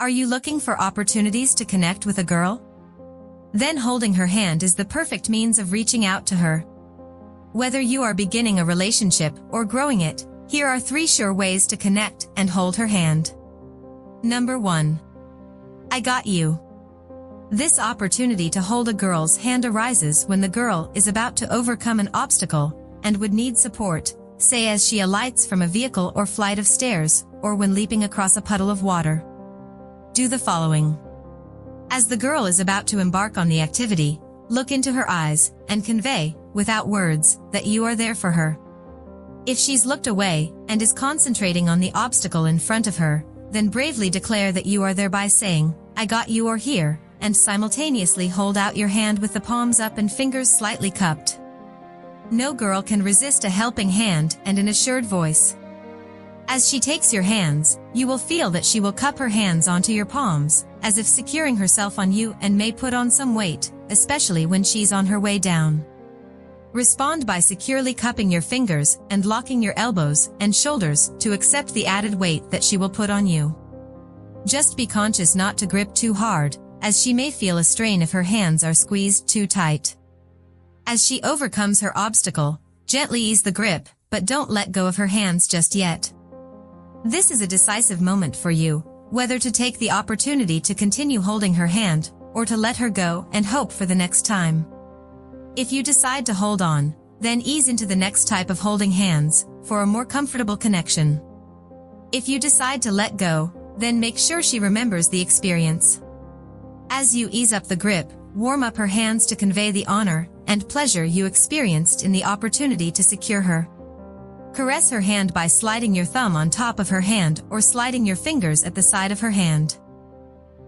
Are you looking for opportunities to connect with a girl? Then holding her hand is the perfect means of reaching out to her. Whether you are beginning a relationship or growing it, here are 3 sure ways to connect and hold her hand. Number 1. I got you. This opportunity to hold a girl's hand arises when the girl is about to overcome an obstacle and would need support, say as she alights from a vehicle or flight of stairs, or when leaping across a puddle of water. Do the following. As the girl is about to embark on the activity, look into her eyes and convey, without words, that you are there for her. If she's looked away and is concentrating on the obstacle in front of her, then bravely declare that you are there by saying, I got you or here, and simultaneously hold out your hand with the palms up and fingers slightly cupped. No girl can resist a helping hand and an assured voice. As she takes your hands, you will feel that she will cup her hands onto your palms, as if securing herself on you, and may put on some weight, especially when she's on her way down. Respond by securely cupping your fingers and locking your elbows and shoulders to accept the added weight that she will put on you. Just be conscious not to grip too hard, as she may feel a strain if her hands are squeezed too tight. As she overcomes her obstacle, gently ease the grip, but don't let go of her hands just yet. This is a decisive moment for you, whether to take the opportunity to continue holding her hand, or to let her go and hope for the next time. If you decide to hold on, then ease into the next type of holding hands, for a more comfortable connection. If you decide to let go, then make sure she remembers the experience. As you ease up the grip, warm up her hands to convey the honor and pleasure you experienced in the opportunity to secure her. Caress her hand by sliding your thumb on top of her hand or sliding your fingers at the side of her hand.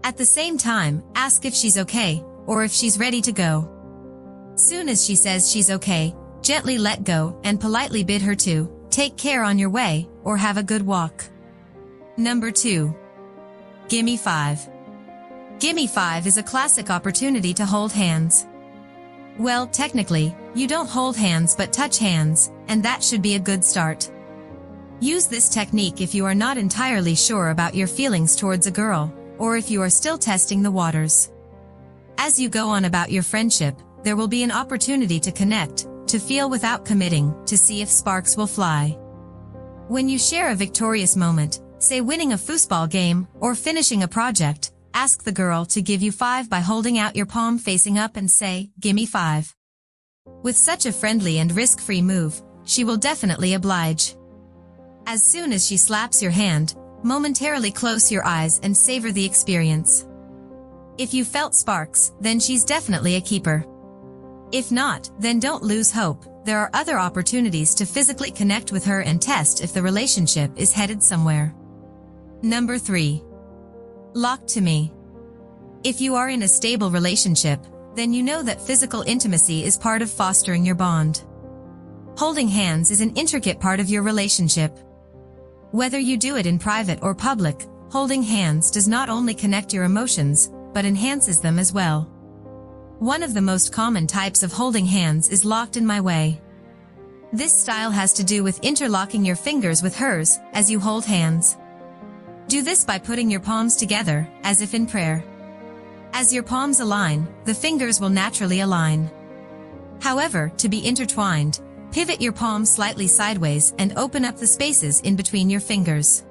At the same time, ask if she's okay, or if she's ready to go. Soon as she says she's okay, gently let go and politely bid her to take care on your way, or have a good walk. Number 2. Gimme 5. Gimme 5 is a classic opportunity to hold hands. Well, technically, you don't hold hands but touch hands, and that should be a good start. Use this technique if you are not entirely sure about your feelings towards a girl, or if you are still testing the waters. As you go on about your friendship, there will be an opportunity to connect, to feel without committing, to see if sparks will fly. When you share a victorious moment, say winning a foosball game or finishing a project, ask the girl to give you 5 by holding out your palm facing up and say, "Gimme 5." With such a friendly and risk-free move, she will definitely oblige. As soon as she slaps your hand, momentarily close your eyes and savor the experience. If you felt sparks, then she's definitely a keeper. If not, then don't lose hope. There are other opportunities to physically connect with her and test if the relationship is headed somewhere. Number 3. Locked to me. If you are in a stable relationship, then you know that physical intimacy is part of fostering your bond. Holding hands is an intricate part of your relationship. Whether you do it in private or public, holding hands does not only connect your emotions, but enhances them as well. One of the most common types of holding hands is locked in my way. This style has to do with interlocking your fingers with hers as you hold hands. Do this by putting your palms together, as if in prayer. As your palms align, the fingers will naturally align. However, to be intertwined, pivot your palms slightly sideways and open up the spaces in between your fingers.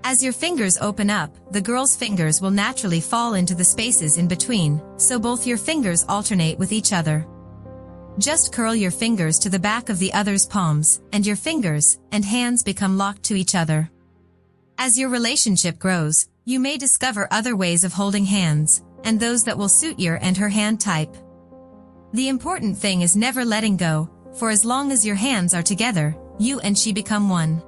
As your fingers open up, the girl's fingers will naturally fall into the spaces in between, so both your fingers alternate with each other. Just curl your fingers to the back of the other's palms, and your fingers and hands become locked to each other. As your relationship grows, you may discover other ways of holding hands, and those that will suit your and her hand type. The important thing is never letting go, for as long as your hands are together, you and she become one.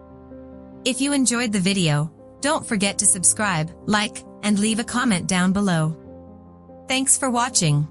If you enjoyed the video, don't forget to subscribe, like, and leave a comment down below. Thanks for watching.